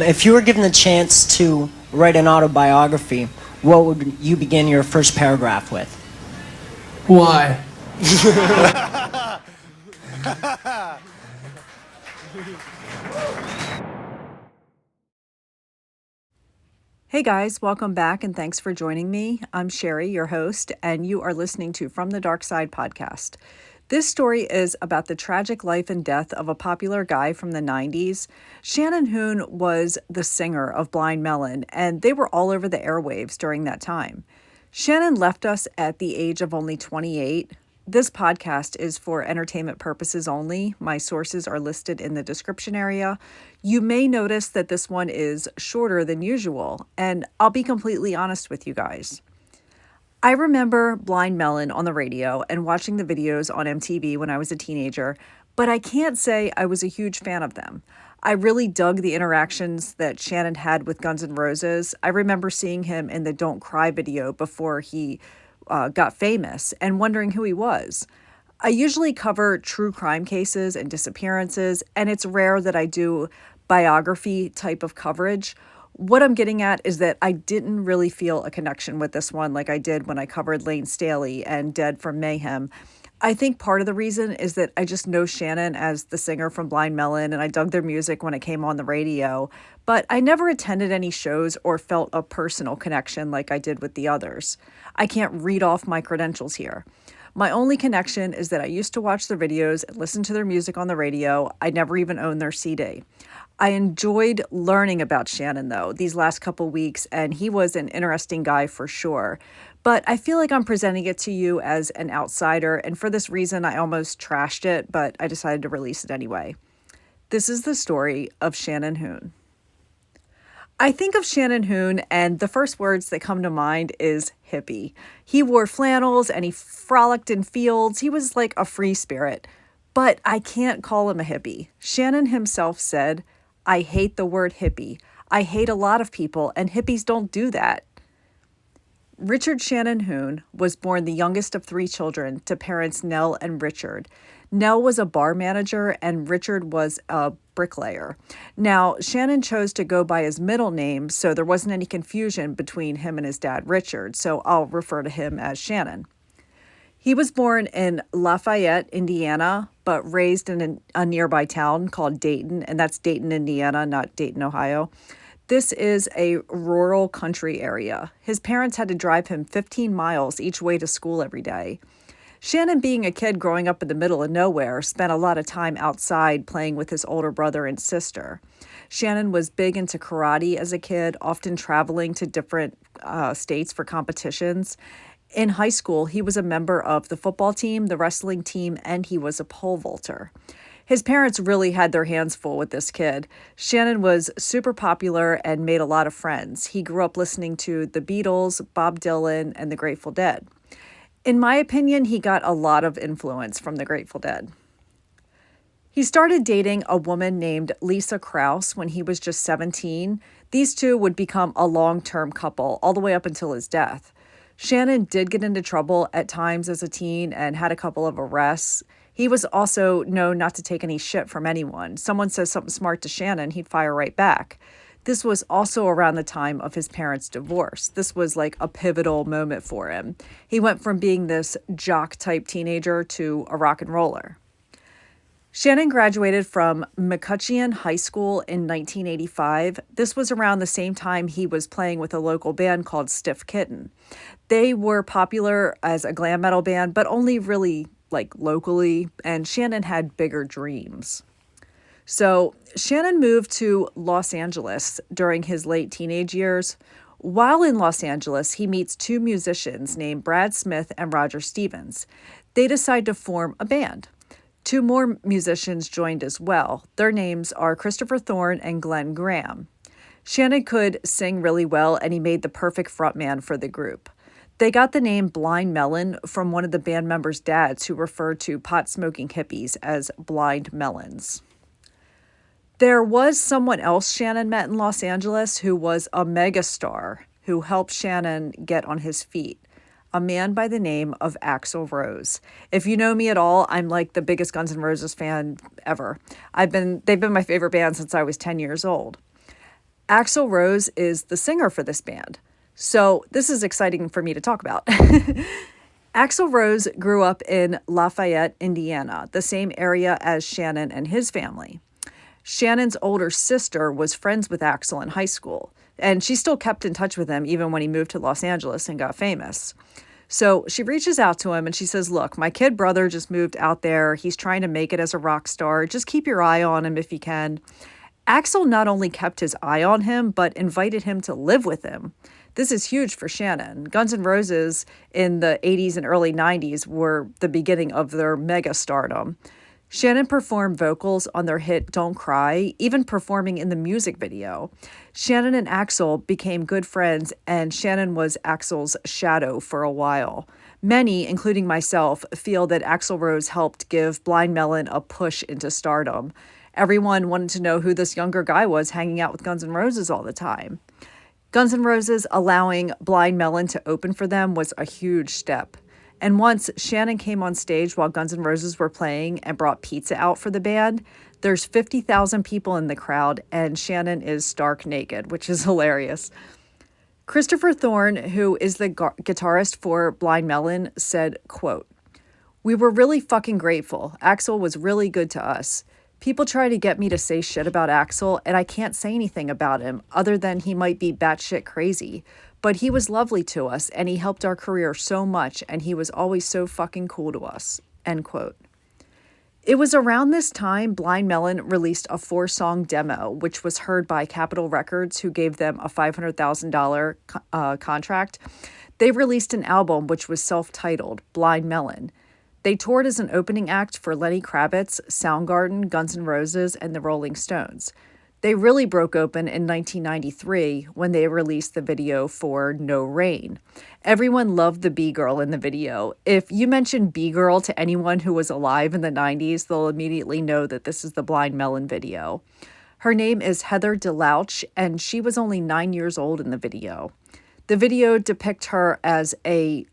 If you were given the chance to write an autobiography, what would you begin your first paragraph with? Why? Hey guys, welcome back and thanks for joining me. I'm Sherry, your host, and you are listening to From the Dark Side podcast. This story is about the tragic life and death of a popular guy from the 90s. Shannon Hoon was the singer of Blind Melon, and they were all over the airwaves during that time. Shannon left us at the age of only 28. This podcast is for entertainment purposes only. My sources are listed in the description area. You may notice that this one is shorter than usual, and I'll be completely honest with you guys. I remember Blind Melon on the radio and watching the videos on MTV when I was a teenager, but I can't say I was a huge fan of them. I really dug the interactions that Shannon had with Guns N' Roses. I remember seeing him in the Don't Cry video before he got famous and wondering who he was. I usually cover true crime cases and disappearances, and it's rare that I do biography type of coverage. What I'm getting at is that I didn't really feel a connection with this one like I did when I covered Lane Staley and Dead from Mayhem. I think part of the reason is that I just know Shannon as the singer from Blind Melon, and I dug their music when it came on the radio, but I never attended any shows or felt a personal connection like I did with the others. I can't read off my credentials here. My only connection is that I used to watch their videos and listen to their music on the radio. I never even owned their CD. I enjoyed learning about Shannon, though, these last couple weeks, and he was an interesting guy for sure. But I feel like I'm presenting it to you as an outsider, and for this reason, I almost trashed it, but I decided to release it anyway. This is the story of Shannon Hoon. I think of Shannon Hoon, and the first words that come to mind is hippie. He wore flannels, and he frolicked in fields. He was like a free spirit. But I can't call him a hippie. Shannon himself said, "I hate the word hippie. I hate a lot of people, and hippies don't do that." Richard Shannon Hoon was born the youngest of 3 children to parents Nell and Richard. Nell was a bar manager and Richard was a bricklayer. Now, Shannon chose to go by his middle name, so there wasn't any confusion between him and his dad, Richard, so I'll refer to him as Shannon. He was born in Lafayette, Indiana, but raised in a nearby town called Dayton, and that's Dayton, Indiana, not Dayton, Ohio. This is a rural country area. His parents had to drive him 15 miles each way to school every day. Shannon, being a kid growing up in the middle of nowhere, spent a lot of time outside playing with his older brother and sister. Shannon was big into karate as a kid, often traveling to different states for competitions. In high school, he was a member of the football team, the wrestling team, and he was a pole vaulter. His parents really had their hands full with this kid. Shannon was super popular and made a lot of friends. He grew up listening to the Beatles, Bob Dylan, and the Grateful Dead. In my opinion, he got a lot of influence from the Grateful Dead. He started dating a woman named Lisa Krause when he was just 17. These two would become a long-term couple all the way up until his death. Shannon did get into trouble at times as a teen and had a couple of arrests. He was also known not to take any shit from anyone. Someone says something smart to Shannon, he'd fire right back. This was also around the time of his parents' divorce. This was like a pivotal moment for him. He went from being this jock-type teenager to a rock and roller. Shannon graduated from McCutcheon High School in 1985. This was around the same time he was playing with a local band called Stiff Kitten. They were popular as a glam metal band, but only really locally, and Shannon had bigger dreams. So Shannon moved to Los Angeles during his late teenage years. While in Los Angeles, he meets 2 musicians named Brad Smith and Roger Stevens. They decide to form a band. Two more musicians joined as well. Their names are Christopher Thorne and Glenn Graham. Shannon could sing really well, and he made the perfect frontman for the group. They got the name Blind Melon from one of the band members' dads, who referred to pot-smoking hippies as blind melons. There was someone else Shannon met in Los Angeles who was a megastar who helped Shannon get on his feet. A man by the name of Axl Rose. If you know me at all, I'm like the biggest Guns N' Roses fan ever. They've been my favorite band since I was 10 years old. Axl Rose is the singer for this band. So this is exciting for me to talk about. Axl Rose grew up in Lafayette, Indiana, the same area as Shannon and his family. Shannon's older sister was friends with Axl in high school, and she still kept in touch with him even when he moved to Los Angeles and got famous. So she reaches out to him and she says, look, my kid brother just moved out there. He's trying to make it as a rock star. Just keep your eye on him if you can. Axl not only kept his eye on him, but invited him to live with him. This is huge for Shannon. Guns N' Roses in the 80s and early 90s were the beginning of their mega stardom. Shannon performed vocals on their hit Don't Cry, even performing in the music video. Shannon and Axl became good friends, and Shannon was Axl's shadow for a while. Many, including myself, feel that Axl Rose helped give Blind Melon a push into stardom. Everyone wanted to know who this younger guy was hanging out with Guns N' Roses all the time. Guns N' Roses allowing Blind Melon to open for them was a huge step. And once Shannon came on stage while Guns N' Roses were playing and brought pizza out for the band, there's 50,000 people in the crowd, and Shannon is stark naked, which is hilarious. Christopher Thorne, who is the guitarist for Blind Melon, said, quote, "We were really fucking grateful. Axl was really good to us. People try to get me to say shit about Axl, and I can't say anything about him other than he might be batshit crazy. But he was lovely to us, and he helped our career so much, and he was always so fucking cool to us." End quote. It was around this time Blind Melon released a 4-song demo, which was heard by Capitol Records, who gave them a $500,000 contract. They released an album which was self-titled Blind Melon. They toured as an opening act for Lenny Kravitz, Soundgarden, Guns N' Roses, and the Rolling Stones. They really broke open in 1993 when they released the video for No Rain. Everyone loved the B-girl in the video. If you mention B-girl to anyone who was alive in the 90s, they'll immediately know that this is the Blind Melon video. Her name is Heather DeLouch, and she was only 9 years old in the video. The video depicts her as a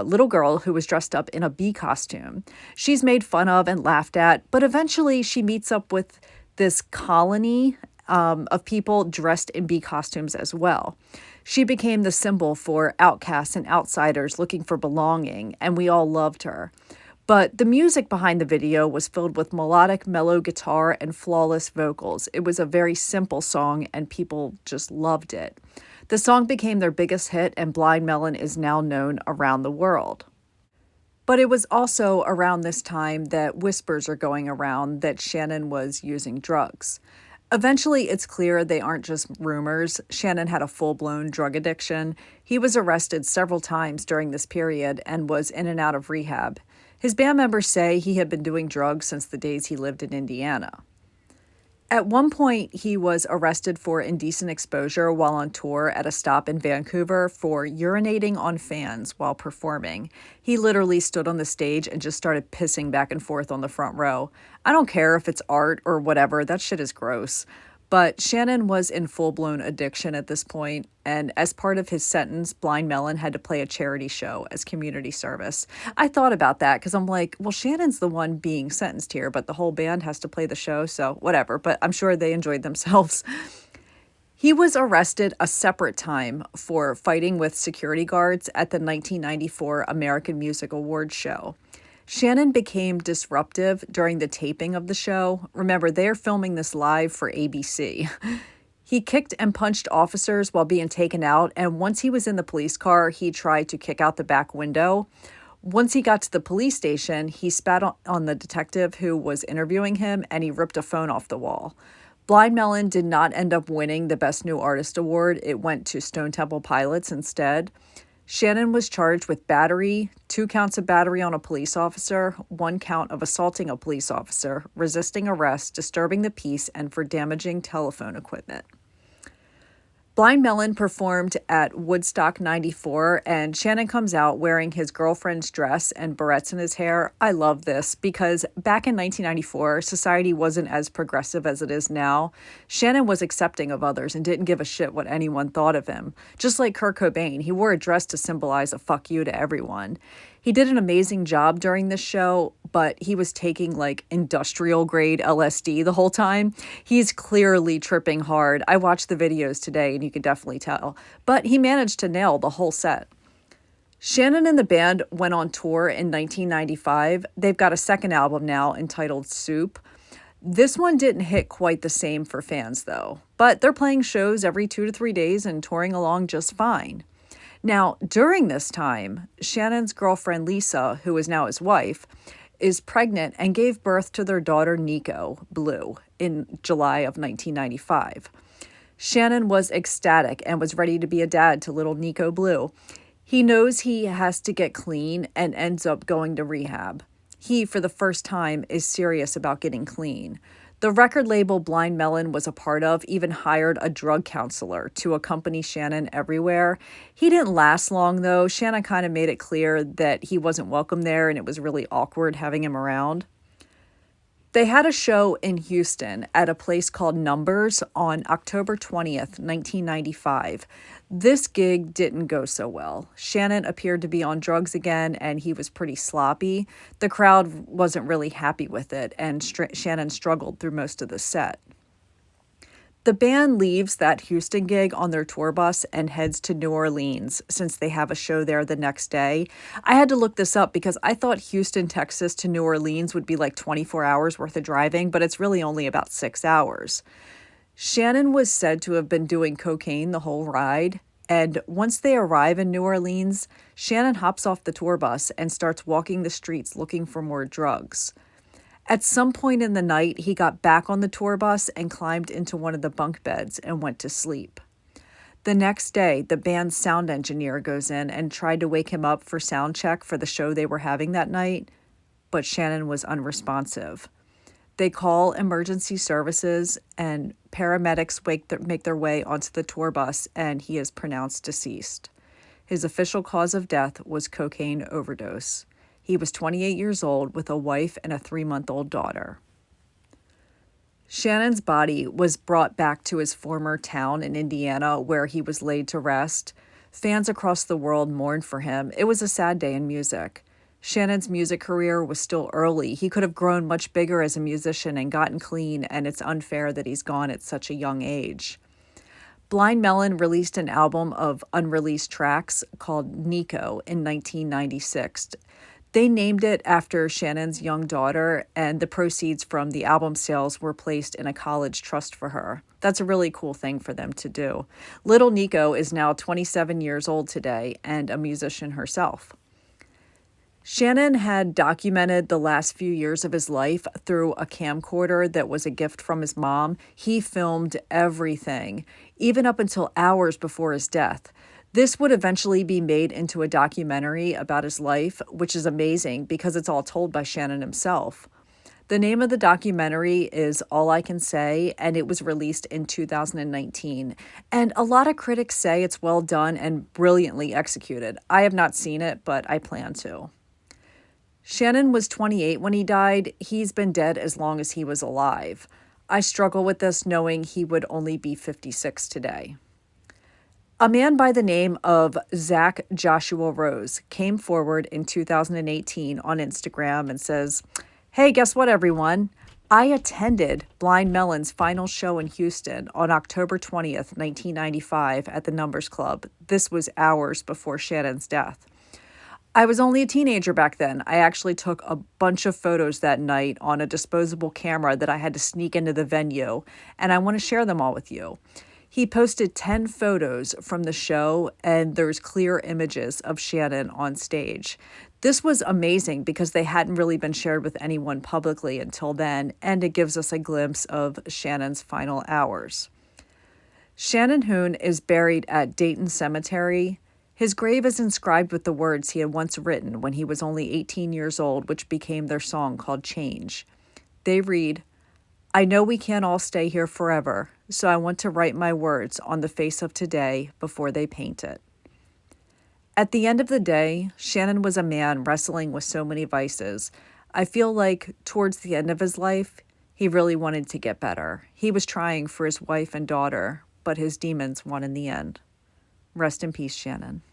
little girl who was dressed up in a bee costume. She's made fun of and laughed at, but eventually she meets up with this colony of people dressed in bee costumes as well. She became the symbol for outcasts and outsiders looking for belonging, and we all loved her. But the music behind the video was filled with melodic, mellow guitar and flawless vocals. It was a very simple song, and people just loved it. The song became their biggest hit, and Blind Melon is now known around the world. But it was also around this time that whispers are going around that Shannon was using drugs. Eventually, it's clear they aren't just rumors. Shannon had a full-blown drug addiction. He was arrested several times during this period and was in and out of rehab. His band members say he had been doing drugs since the days he lived in Indiana. At one point, he was arrested for indecent exposure while on tour at a stop in Vancouver for urinating on fans while performing. He literally stood on the stage and just started pissing back and forth on the front row. I don't care if it's art or whatever, that shit is gross. But Shannon was in full-blown addiction at this point, and as part of his sentence, Blind Melon had to play a charity show as community service. I thought about that because I'm like, well, Shannon's the one being sentenced here, but the whole band has to play the show, so whatever. But I'm sure they enjoyed themselves. He was arrested a separate time for fighting with security guards at the 1994 American Music Awards show. Shannon became disruptive during the taping of the show. Remember, they're filming this live for ABC. He kicked and punched officers while being taken out, and once he was in the police car, he tried to kick out the back window. Once he got to the police station, he spat on the detective who was interviewing him, and he ripped a phone off the wall. Blind Melon did not end up winning the Best New Artist award. It went to Stone Temple Pilots instead. Shannon was charged with battery, 2 counts of battery on a police officer, 1 count of assaulting a police officer, resisting arrest, disturbing the peace, and for damaging telephone equipment. Blind Melon performed at Woodstock 94, and Shannon comes out wearing his girlfriend's dress and barrettes in his hair. I love this because back in 1994, society wasn't as progressive as it is now. Shannon was accepting of others and didn't give a shit what anyone thought of him. Just like Kurt Cobain, he wore a dress to symbolize a fuck you to everyone. He did an amazing job during this show, but he was taking like industrial grade LSD the whole time. He's clearly tripping hard. I watched the videos today and you could definitely tell, but he managed to nail the whole set. Shannon and the band went on tour in 1995. They've got a second album now entitled Soup. This one didn't hit quite the same for fans though, but they're playing shows every 2 to 3 days and touring along just fine. Now, during this time, Shannon's girlfriend Lisa, who is now his wife, is pregnant and gave birth to their daughter Nico, Blue, in July of 1995. Shannon was ecstatic and was ready to be a dad to little Nico Blue. He knows he has to get clean and ends up going to rehab. He, for the first time, is serious about getting clean. The record label Blind Melon was a part of even hired a drug counselor to accompany Shannon everywhere. He didn't last long, though. Shannon kind of made it clear that he wasn't welcome there, and it was really awkward having him around. They had a show in Houston at a place called Numbers on October 20th, 1995. This gig didn't go so well. Shannon appeared to be on drugs again, and he was pretty sloppy. The crowd wasn't really happy with it, and Shannon struggled through most of the set. The band leaves that Houston gig on their tour bus and heads to New Orleans since they have a show there the next day. I had to look this up because I thought Houston, Texas to New Orleans would be like 24 hours worth of driving, but it's really only about 6 hours. Shannon was said to have been doing cocaine the whole ride, and once they arrive in New Orleans, Shannon hops off the tour bus and starts walking the streets looking for more drugs. At some point in the night, he got back on the tour bus and climbed into one of the bunk beds and went to sleep. The next day, the band's sound engineer goes in and tried to wake him up for sound check for the show they were having that night, but Shannon was unresponsive. They call emergency services, and paramedics make their way onto the tour bus, and he is pronounced deceased. His official cause of death was cocaine overdose. He was 28 years old with a wife and a 3-month-old daughter. Shannon's body was brought back to his former town in Indiana where he was laid to rest. Fans across the world mourned for him. It was a sad day in music. Shannon's music career was still early. He could have grown much bigger as a musician and gotten clean, and it's unfair that he's gone at such a young age. Blind Melon released an album of unreleased tracks called Nico in 1996. They named it after Shannon's young daughter, and the proceeds from the album sales were placed in a college trust for her. That's a really cool thing for them to do. Little Nico is now 27 years old today and a musician herself. Shannon had documented the last few years of his life through a camcorder that was a gift from his mom. He filmed everything, even up until hours before his death. This would eventually be made into a documentary about his life, which is amazing because it's all told by Shannon himself. The name of the documentary is All I Can Say, and it was released in 2019. And a lot of critics say it's well done and brilliantly executed. I have not seen it, but I plan to. Shannon was 28 when he died. He's been dead as long as he was alive. I struggle with this knowing he would only be 56 today. A man by the name of Zach Joshua Rose came forward in 2018 on Instagram and says, "Hey, guess what, everyone? I attended Blind Melon's final show in Houston on October 20th, 1995 at the Numbers Club. This was hours before Shannon's death. I was only a teenager back then. I actually took a bunch of photos that night on a disposable camera that I had to sneak into the venue, and I want to share them all with you." He posted 10 photos from the show, and there's clear images of Shannon on stage. This was amazing because they hadn't really been shared with anyone publicly until then, and it gives us a glimpse of Shannon's final hours. Shannon Hoon is buried at Dayton Cemetery. His grave is inscribed with the words he had once written when he was only 18 years old, which became their song called Change. They read, "I know we can't all stay here forever, so I want to write my words on the face of today before they paint it." At the end of the day, Shannon was a man wrestling with so many vices. I feel like towards the end of his life, he really wanted to get better. He was trying for his wife and daughter, but his demons won in the end. Rest in peace, Shannon.